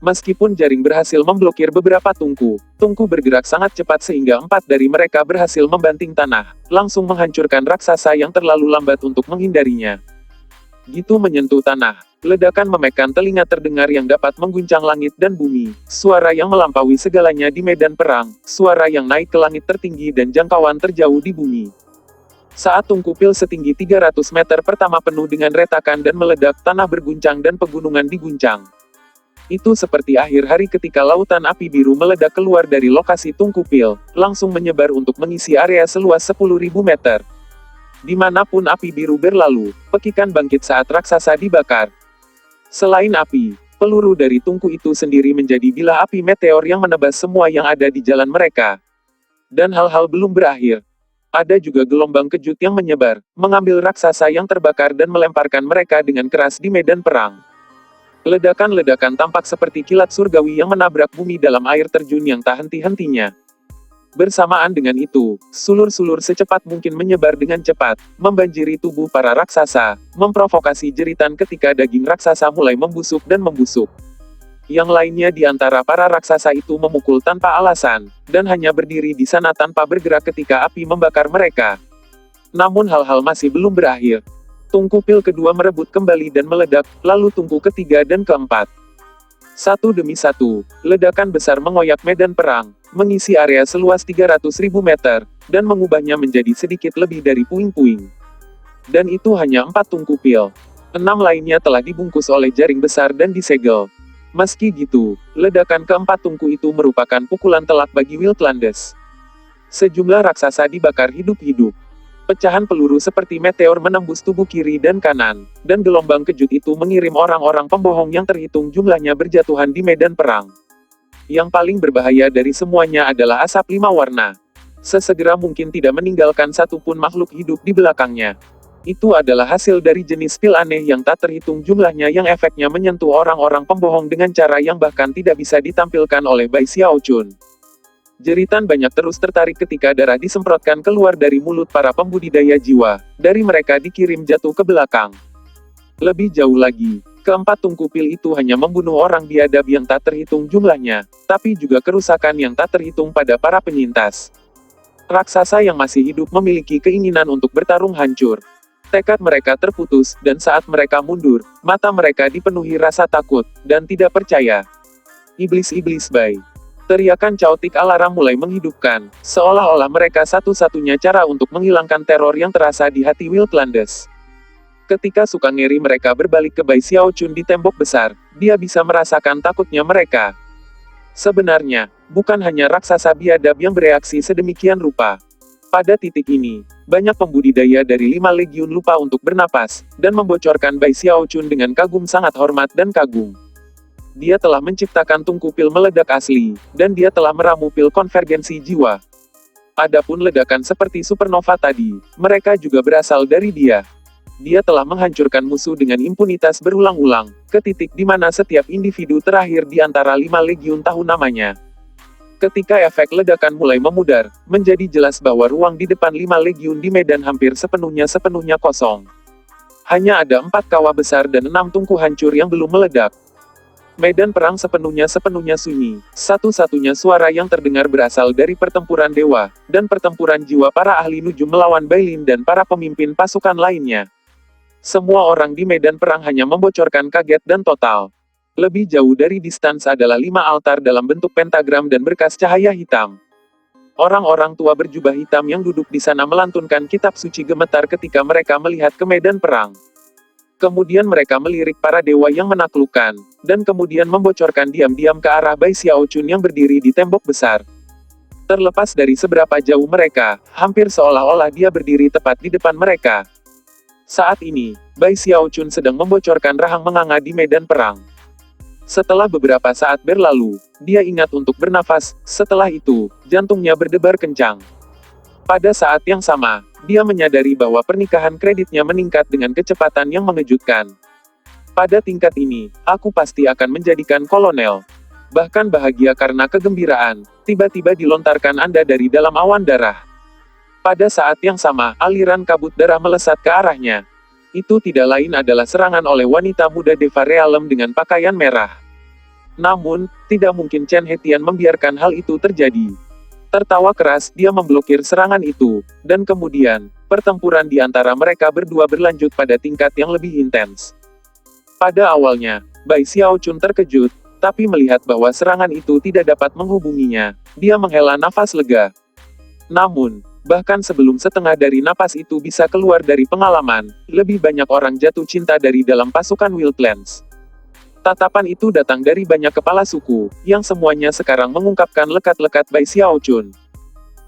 Meskipun jaring berhasil memblokir beberapa tungku bergerak sangat cepat sehingga 4 dari mereka berhasil membanting tanah, langsung menghancurkan raksasa yang terlalu lambat untuk menghindarinya. Gitu menyentuh tanah, ledakan memekan telinga terdengar yang dapat mengguncang langit dan bumi, suara yang melampaui segalanya di medan perang, suara yang naik ke langit tertinggi dan jangkauan terjauh di bumi. Saat tungku pil setinggi 300 meter pertama penuh dengan retakan dan meledak, tanah berguncang dan pegunungan diguncang. Itu seperti akhir hari ketika lautan api biru meledak keluar dari lokasi tungku pil, langsung menyebar untuk mengisi area seluas 10.000 meter. Dimanapun api biru berlalu, pekikan bangkit saat raksasa dibakar. Selain api, peluru dari tungku itu sendiri menjadi bilah api meteor yang menebas semua yang ada di jalan mereka. Dan hal-hal belum berakhir. Ada juga gelombang kejut yang menyebar, mengambil raksasa yang terbakar dan melemparkan mereka dengan keras di medan perang. Ledakan-ledakan tampak seperti kilat surgawi yang menabrak bumi dalam air terjun yang tak henti-hentinya. Bersamaan dengan itu, sulur-sulur secepat mungkin menyebar dengan cepat, membanjiri tubuh para raksasa, memprovokasi jeritan ketika daging raksasa mulai membusuk dan membusuk. Yang lainnya di antara para raksasa itu memukul tanpa alasan, dan hanya berdiri di sana tanpa bergerak ketika api membakar mereka. Namun hal-hal masih belum berakhir. Tungku pil kedua merebut kembali dan meledak, lalu tungku ketiga dan keempat. Satu demi satu, ledakan besar mengoyak medan perang, mengisi area seluas 300.000 meter, dan mengubahnya menjadi sedikit lebih dari puing-puing. Dan itu hanya 4 tungku pil. 6 lainnya telah dibungkus oleh jaring besar dan disegel. Meski gitu, ledakan keempat tungku itu merupakan pukulan telak bagi Wildlands. Sejumlah raksasa dibakar hidup-hidup. Pecahan peluru seperti meteor menembus tubuh kiri dan kanan, dan gelombang kejut itu mengirim orang-orang pembohong yang terhitung jumlahnya berjatuhan di medan perang. Yang paling berbahaya dari semuanya adalah asap 5 warna. Sesegera mungkin tidak meninggalkan satupun makhluk hidup di belakangnya. Itu adalah hasil dari jenis pil aneh yang tak terhitung jumlahnya yang efeknya menyentuh orang-orang pembohong dengan cara yang bahkan tidak bisa ditampilkan oleh Bai Xiaochun. Jeritan banyak terus tertarik ketika darah disemprotkan keluar dari mulut para pembudidaya jiwa, dari mereka dikirim jatuh ke belakang. Lebih jauh lagi, keempat tungku pil itu hanya membunuh orang biadab yang tak terhitung jumlahnya, tapi juga kerusakan yang tak terhitung pada para penyintas. Raksasa yang masih hidup memiliki keinginan untuk bertarung hancur. Tekad mereka terputus, dan saat mereka mundur, mata mereka dipenuhi rasa takut, dan tidak percaya. Iblis-iblis bay. Teriakan cautik alarm mulai menghidupkan, seolah-olah mereka satu-satunya cara untuk menghilangkan teror yang terasa di hati Wildlands. Ketika suka ngeri mereka berbalik ke Bai Xiaochun di tembok besar, dia bisa merasakan takutnya mereka. Sebenarnya, bukan hanya raksasa biadab yang bereaksi sedemikian rupa. Pada titik ini, banyak pembudidaya dari 5 legiun lupa untuk bernapas, dan membocorkan Bai Xiaochun dengan kagum sangat hormat dan kagum. Dia telah menciptakan tungku pil meledak asli, dan dia telah meramu pil konvergensi jiwa. Adapun ledakan seperti supernova tadi, mereka juga berasal dari dia. Dia telah menghancurkan musuh dengan impunitas berulang-ulang, ke titik di mana setiap individu terakhir di antara 5 legiun tahu namanya. Ketika efek ledakan mulai memudar, menjadi jelas bahwa ruang di depan 5 legiun di medan hampir sepenuhnya kosong. Hanya ada 4 kawah besar dan 6 tungku hancur yang belum meledak. Medan perang sepenuhnya sunyi. Satu-satunya suara yang terdengar berasal dari pertempuran dewa, dan pertempuran jiwa para ahli nujum melawan Bailin dan para pemimpin pasukan lainnya. Semua orang di medan perang hanya membocorkan kaget dan total. Lebih jauh dari distans adalah 5 altar dalam bentuk pentagram dan berkas cahaya hitam. Orang-orang tua berjubah hitam yang duduk di sana melantunkan kitab suci gemetar ketika mereka melihat ke medan perang. Kemudian mereka melirik para dewa yang menaklukkan, dan kemudian membocorkan diam-diam ke arah Bai Xiaochun yang berdiri di tembok besar. Terlepas dari seberapa jauh mereka, hampir seolah-olah dia berdiri tepat di depan mereka. Saat ini, Bai Xiaochun sedang membocorkan rahang menganga di medan perang. Setelah beberapa saat berlalu, dia ingat untuk bernafas, setelah itu, jantungnya berdebar kencang. Pada saat yang sama, dia menyadari bahwa pernikahan kreditnya meningkat dengan kecepatan yang mengejutkan. Pada tingkat ini, aku pasti akan menjadikan kolonel. Bahkan bahagia karena kegembiraan, tiba-tiba dilontarkan Anda dari dalam awan darah. Pada saat yang sama, aliran kabut darah melesat ke arahnya. Itu tidak lain adalah serangan oleh wanita muda Deva Realem dengan pakaian merah. Namun, tidak mungkin Chen Hetian membiarkan hal itu terjadi. Tertawa keras, dia memblokir serangan itu, dan kemudian, pertempuran di antara mereka berdua berlanjut pada tingkat yang lebih intens. Pada awalnya, Bai Xiaochun terkejut, tapi melihat bahwa serangan itu tidak dapat menghubunginya, dia menghela nafas lega. Namun, bahkan sebelum setengah dari napas itu bisa keluar dari pengalaman, lebih banyak orang jatuh cinta dari dalam pasukan Wildlands. Tatapan itu datang dari banyak kepala suku, yang semuanya sekarang mengungkapkan lekat-lekat Bai Xiaochun.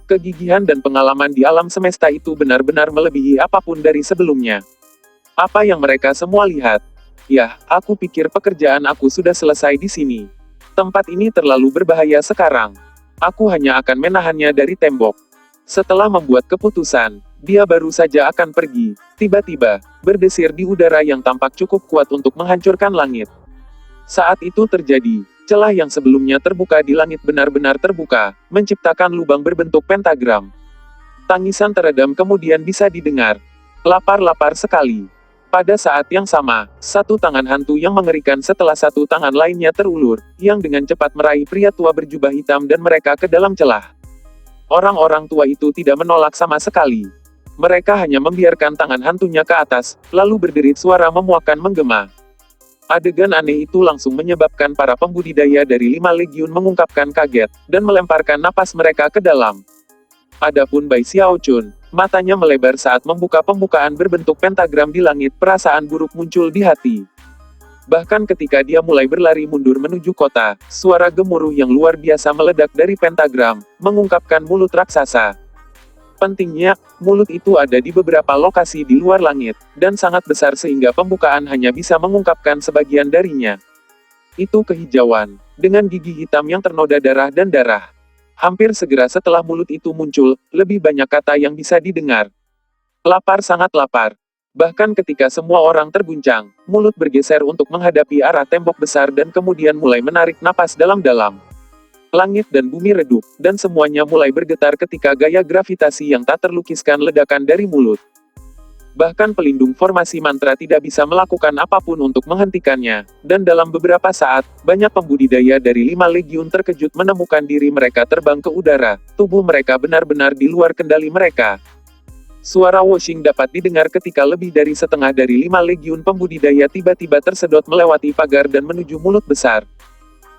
Kegigihan dan pengalaman di alam semesta itu benar-benar melebihi apapun dari sebelumnya. Apa yang mereka semua lihat? Yah, aku pikir pekerjaan aku sudah selesai di sini. Tempat ini terlalu berbahaya sekarang. Aku hanya akan menahannya dari tembok. Setelah membuat keputusan, dia baru saja akan pergi. Tiba-tiba, berdesir di udara yang tampak cukup kuat untuk menghancurkan langit. Saat itu terjadi, celah yang sebelumnya terbuka di langit benar-benar terbuka, menciptakan lubang berbentuk pentagram. Tangisan teredam kemudian bisa didengar. Lapar-lapar sekali. Pada saat yang sama, satu tangan hantu yang mengerikan setelah satu tangan lainnya terulur, yang dengan cepat meraih pria tua berjubah hitam dan mereka ke dalam celah. Orang-orang tua itu tidak menolak sama sekali. Mereka hanya membiarkan tangan hantunya ke atas, lalu berderit suara memuakan menggema. Adegan aneh itu langsung menyebabkan para pembudidaya dari 5 legiun mengungkapkan kaget, dan melemparkan napas mereka ke dalam. Adapun Bai Xiaochun, matanya melebar saat membuka pembukaan berbentuk pentagram di langit, perasaan buruk muncul di hati. Bahkan ketika dia mulai berlari mundur menuju kota, suara gemuruh yang luar biasa meledak dari pentagram, mengungkapkan mulut raksasa. Pentingnya, mulut itu ada di beberapa lokasi di luar langit, dan sangat besar sehingga pembukaan hanya bisa mengungkapkan sebagian darinya. Itu kehijauan, dengan gigi hitam yang ternoda darah dan darah. Hampir segera setelah mulut itu muncul, lebih banyak kata yang bisa didengar. Lapar, sangat lapar. Bahkan ketika semua orang terguncang, mulut bergeser untuk menghadapi arah tembok besar dan kemudian mulai menarik napas dalam-dalam. Langit dan bumi redup, dan semuanya mulai bergetar ketika gaya gravitasi yang tak terlukiskan ledakan dari mulut. Bahkan pelindung formasi mantra tidak bisa melakukan apapun untuk menghentikannya, dan dalam beberapa saat, banyak pembudidaya dari 5 legiun terkejut menemukan diri mereka terbang ke udara, tubuh mereka benar-benar di luar kendali mereka. Suara washing dapat didengar ketika lebih dari setengah dari 5 legiun pembudidaya tiba-tiba tersedot melewati pagar dan menuju mulut besar.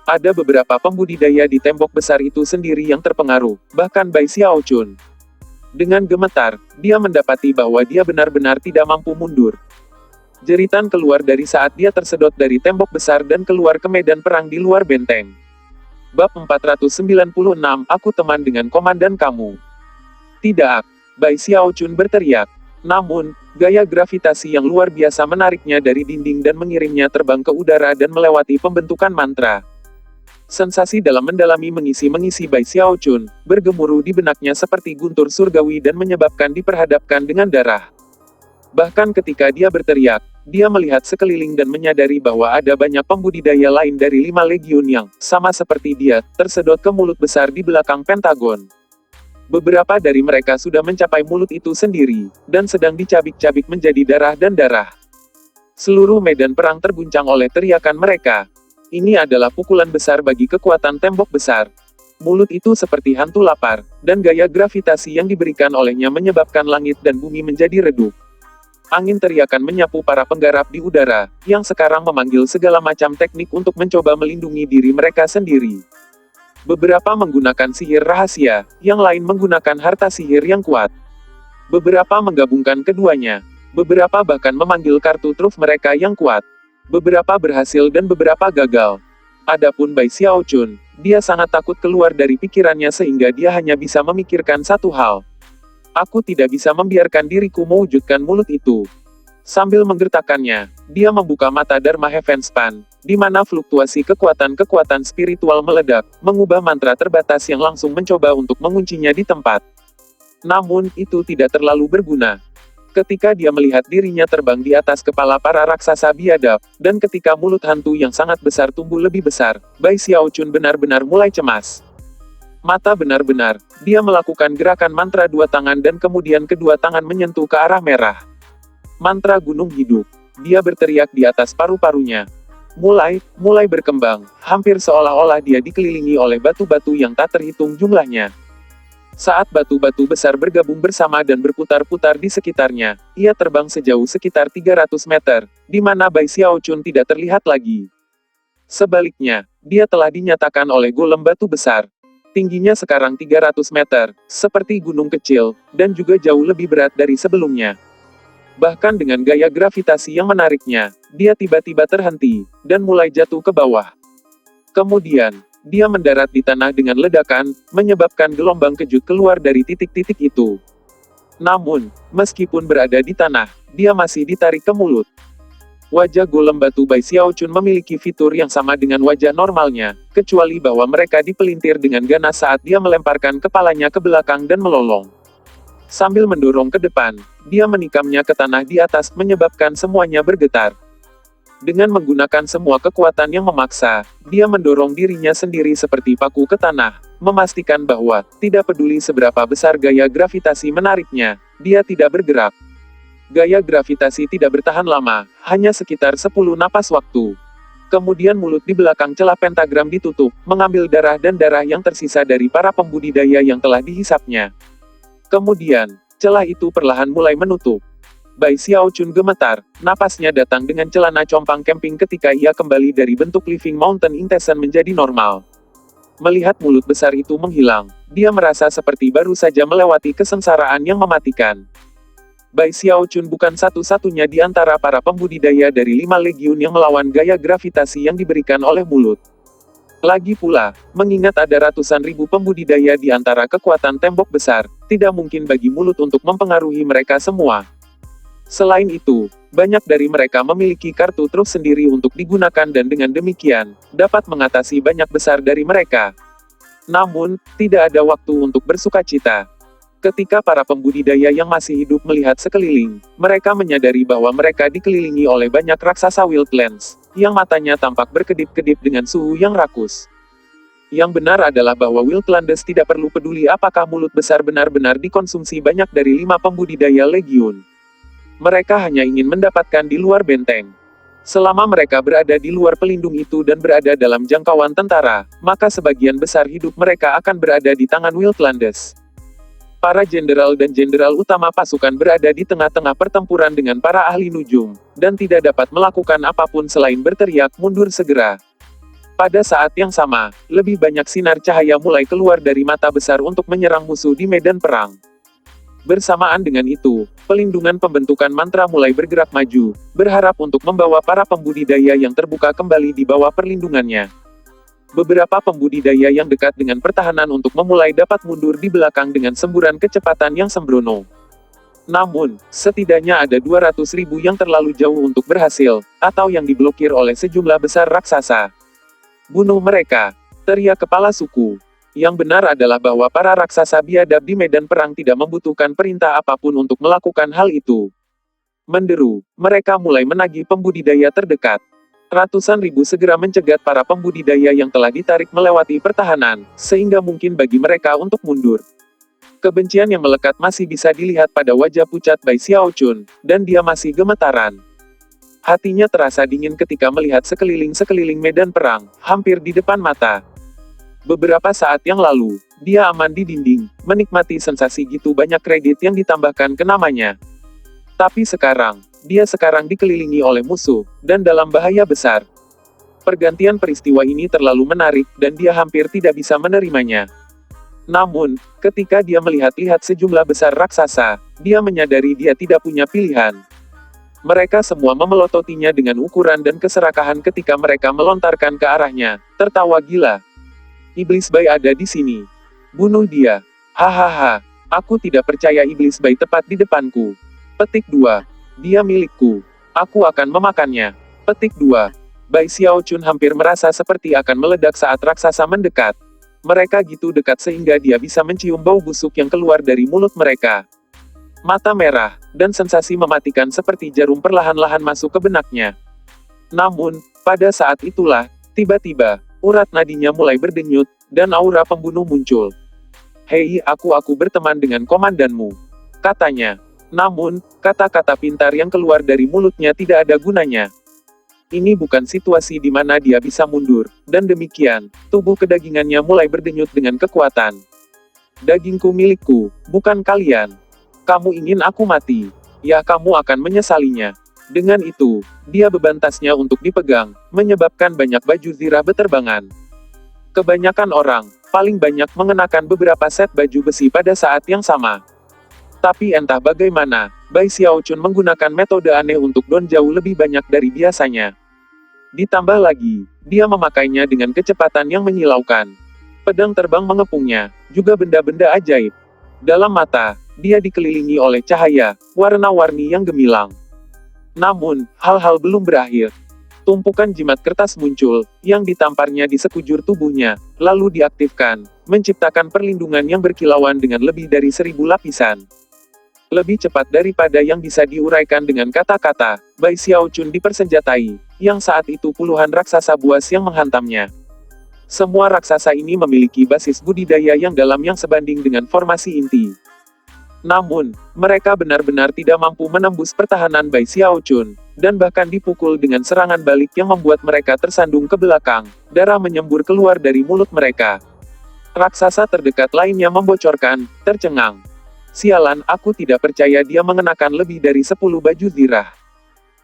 Ada beberapa pembudidaya di tembok besar itu sendiri yang terpengaruh, bahkan Bai Xiaochun. Dengan gemetar, dia mendapati bahwa dia benar-benar tidak mampu mundur. Jeritan keluar dari saat dia tersedot dari tembok besar dan keluar ke medan perang di luar benteng. Bab 496, aku teman dengan komandan kamu. Tidak, Bai Xiaochun berteriak. Namun, gaya gravitasi yang luar biasa menariknya dari dinding dan mengirimnya terbang ke udara dan melewati pembentukan mantra. Sensasi dalam mendalami mengisi Bai Xiaochun, bergemuruh di benaknya seperti guntur surgawi dan menyebabkan diperhadapkan dengan darah. Bahkan ketika dia berteriak, dia melihat sekeliling dan menyadari bahwa ada banyak pembudidaya lain dari 5 legiun yang, sama seperti dia, tersedot ke mulut besar di belakang Pentagon. Beberapa dari mereka sudah mencapai mulut itu sendiri, dan sedang dicabik-cabik menjadi darah dan darah. Seluruh medan perang terguncang oleh teriakan mereka. Ini adalah pukulan besar bagi kekuatan tembok besar. Mulut itu seperti hantu lapar, dan gaya gravitasi yang diberikan olehnya menyebabkan langit dan bumi menjadi redup. Angin teriakan menyapu para penggarap di udara, yang sekarang memanggil segala macam teknik untuk mencoba melindungi diri mereka sendiri. Beberapa menggunakan sihir rahasia, yang lain menggunakan harta sihir yang kuat. Beberapa menggabungkan keduanya. Beberapa bahkan memanggil kartu truf mereka yang kuat. Beberapa berhasil dan beberapa gagal. Adapun Bai Xiaochun, dia sangat takut keluar dari pikirannya sehingga dia hanya bisa memikirkan satu hal. Aku tidak bisa membiarkan diriku mewujudkan mulut itu. Sambil menggertakkannya, dia membuka mata Dharma Heavenspan, di mana fluktuasi kekuatan-kekuatan spiritual meledak, mengubah mantra terbatas yang langsung mencoba untuk menguncinya di tempat. Namun, itu tidak terlalu berguna. Ketika dia melihat dirinya terbang di atas kepala para raksasa biadab, dan ketika mulut hantu yang sangat besar tumbuh lebih besar, Bai Xiaochun benar-benar mulai cemas. Mata benar-benar, dia melakukan gerakan mantra dua tangan dan kemudian kedua tangan menyentuh ke arah merah. Mantra gunung hidup. Dia berteriak di atas paru-parunya. Mulai berkembang, hampir seolah-olah dia dikelilingi oleh batu-batu yang tak terhitung jumlahnya. Saat batu-batu besar bergabung bersama dan berputar-putar di sekitarnya, ia terbang sejauh sekitar 300 meter, di mana Bai Xiaochun tidak terlihat lagi. Sebaliknya, dia telah dinyatakan oleh golem batu besar. Tingginya sekarang 300 meter, seperti gunung kecil, dan juga jauh lebih berat dari sebelumnya. Bahkan dengan gaya gravitasi yang menariknya, dia tiba-tiba terhenti, dan mulai jatuh ke bawah. Kemudian, dia mendarat di tanah dengan ledakan, menyebabkan gelombang kejut keluar dari titik-titik itu. Namun, meskipun berada di tanah, dia masih ditarik ke mulut. Wajah golem batu Bai Xiaochun memiliki fitur yang sama dengan wajah normalnya, kecuali bahwa mereka dipelintir dengan ganas saat dia melemparkan kepalanya ke belakang dan melolong. Sambil mendorong ke depan, dia menikamnya ke tanah di atas, menyebabkan semuanya bergetar. Dengan menggunakan semua kekuatan yang memaksa, dia mendorong dirinya sendiri seperti paku ke tanah, memastikan bahwa, tidak peduli seberapa besar gaya gravitasi menariknya, dia tidak bergerak. Gaya gravitasi tidak bertahan lama, hanya sekitar 10 napas waktu. Kemudian mulut di belakang celah pentagram ditutup, mengambil darah dan darah yang tersisa dari para pembudidaya yang telah dihisapnya. Kemudian, celah itu perlahan mulai menutup. Bai Xiaochun gemetar, napasnya datang dengan celana compang camping ketika ia kembali dari bentuk Living Mountain Intention menjadi normal. Melihat mulut besar itu menghilang, dia merasa seperti baru saja melewati kesengsaraan yang mematikan. Bai Xiaochun bukan satu-satunya di antara para pembudidaya dari 5 legiun yang melawan gaya gravitasi yang diberikan oleh mulut. Lagi pula, mengingat ada ratusan ribu pembudidaya di antara kekuatan tembok besar, tidak mungkin bagi mulut untuk mempengaruhi mereka semua. Selain itu, banyak dari mereka memiliki kartu truf sendiri untuk digunakan dan dengan demikian, dapat mengatasi banyak besar dari mereka. Namun, tidak ada waktu untuk bersukacita. Ketika para pembudidaya yang masih hidup melihat sekeliling, mereka menyadari bahwa mereka dikelilingi oleh banyak raksasa Wildlands, yang matanya tampak berkedip-kedip dengan suhu yang rakus. Yang benar adalah bahwa Wildlands tidak perlu peduli apakah mulut besar benar-benar dikonsumsi banyak dari 5 pembudidaya legiun. Mereka hanya ingin mendapatkan di luar benteng. Selama mereka berada di luar pelindung itu dan berada dalam jangkauan tentara, maka sebagian besar hidup mereka akan berada di tangan Wildlands. Para jenderal dan jenderal utama pasukan berada di tengah-tengah pertempuran dengan para ahli nujum, dan tidak dapat melakukan apapun selain berteriak mundur segera. Pada saat yang sama, lebih banyak sinar cahaya mulai keluar dari mata besar untuk menyerang musuh di medan perang. Bersamaan dengan itu, pelindungan pembentukan mantra mulai bergerak maju, berharap untuk membawa para pembudidaya yang terbuka kembali di bawah perlindungannya. Beberapa pembudidaya yang dekat dengan pertahanan untuk memulai dapat mundur di belakang dengan semburan kecepatan yang sembrono. Namun, setidaknya ada 200.000 yang terlalu jauh untuk berhasil, atau yang diblokir oleh sejumlah besar raksasa. Bunuh mereka, teriak kepala suku. Yang benar adalah bahwa para raksasa biadab di medan perang tidak membutuhkan perintah apapun untuk melakukan hal itu. Menderu, mereka mulai menagih pembudidaya terdekat. Ratusan ribu segera mencegat para pembudidaya yang telah ditarik melewati pertahanan, sehingga mungkin bagi mereka untuk mundur. Kebencian yang melekat masih bisa dilihat pada wajah pucat Bai Xiaochun, dan dia masih gemetaran. Hatinya terasa dingin ketika melihat sekeliling medan perang, hampir di depan mata. Beberapa saat yang lalu, dia aman di dinding, menikmati sensasi gitu banyak kredit yang ditambahkan ke namanya. Tapi sekarang, dia sekarang dikelilingi oleh musuh, dan dalam bahaya besar. Pergantian peristiwa ini terlalu menarik, dan dia hampir tidak bisa menerimanya. Namun, ketika dia melihat-lihat sejumlah besar raksasa, dia menyadari dia tidak punya pilihan. Mereka semua memelototinya dengan ukuran dan keserakahan ketika mereka melontarkan ke arahnya, tertawa gila. Iblis Bai ada di sini. Bunuh dia. Hahaha, aku tidak percaya Iblis Bai tepat di depanku. Petik 2. Dia milikku. Aku akan memakannya. Petik 2. Bai Xiaochun hampir merasa seperti akan meledak saat raksasa mendekat. Mereka gitu dekat sehingga dia bisa mencium bau busuk yang keluar dari mulut mereka. Mata merah, dan sensasi mematikan seperti jarum perlahan-lahan masuk ke benaknya. Namun, pada saat itulah, tiba-tiba, urat nadinya mulai berdenyut, dan aura pembunuh muncul. Hei, aku berteman dengan komandanmu, katanya. Namun, kata-kata pintar yang keluar dari mulutnya tidak ada gunanya. Ini bukan situasi di mana dia bisa mundur, dan demikian, tubuh kedagingannya mulai berdenyut dengan kekuatan. Dagingku milikku, bukan kalian. Kamu ingin aku mati. Ya, kamu akan menyesalinya. Dengan itu, dia beban tasnya untuk dipegang, menyebabkan banyak baju zirah beterbangan. Kebanyakan orang, paling banyak mengenakan beberapa set baju besi pada saat yang sama. Tapi entah bagaimana, Bai Xiaochun menggunakan metode aneh untuk don jauh lebih banyak dari biasanya. Ditambah lagi, dia memakainya dengan kecepatan yang menyilaukan. Pedang terbang mengepungnya, juga benda-benda ajaib. Dalam mata, dia dikelilingi oleh cahaya, warna-warni yang gemilang. Namun, hal-hal belum berakhir. Tumpukan jimat kertas muncul, yang ditamparnya di sekujur tubuhnya, lalu diaktifkan, menciptakan perlindungan yang berkilauan dengan lebih dari 1000 lapisan. Lebih cepat daripada yang bisa diuraikan dengan kata-kata, Bai Xiaochun dipersenjatai, yang saat itu puluhan raksasa buas yang menghantamnya. Semua raksasa ini memiliki basis budidaya yang dalam yang sebanding dengan formasi inti. Namun, mereka benar-benar tidak mampu menembus pertahanan Bai Xiaochun, dan bahkan dipukul dengan serangan balik yang membuat mereka tersandung ke belakang, darah menyembur keluar dari mulut mereka. Raksasa terdekat lainnya membocorkan, tercengang. Sialan, aku tidak percaya dia mengenakan lebih dari 10 baju zirah.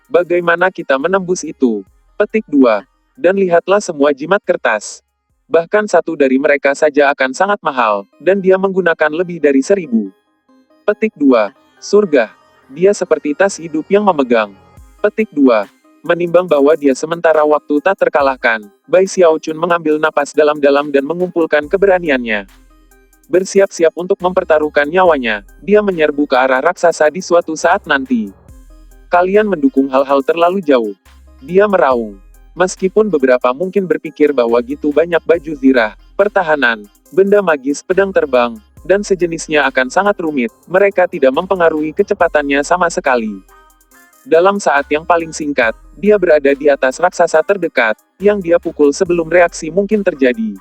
Bagaimana kita menembus itu? Petik 2. Dan lihatlah semua jimat kertas. Bahkan satu dari mereka saja akan sangat mahal, dan dia menggunakan lebih dari 1000. Petik 2. Surga. Dia seperti tas hidup yang memegang. Petik 2. Menimbang bahwa dia sementara waktu tak terkalahkan, Bai Xiaochun mengambil napas dalam-dalam dan mengumpulkan keberaniannya. Bersiap-siap untuk mempertaruhkan nyawanya, dia menyerbu ke arah raksasa di suatu saat nanti. Kalian mendukung hal-hal terlalu jauh. Dia meraung. Meskipun beberapa mungkin berpikir bahwa gitu banyak baju zirah, pertahanan, benda magis pedang terbang, dan sejenisnya akan sangat rumit, mereka tidak mempengaruhi kecepatannya sama sekali. Dalam saat yang paling singkat, dia berada di atas raksasa terdekat, yang dia pukul sebelum reaksi mungkin terjadi.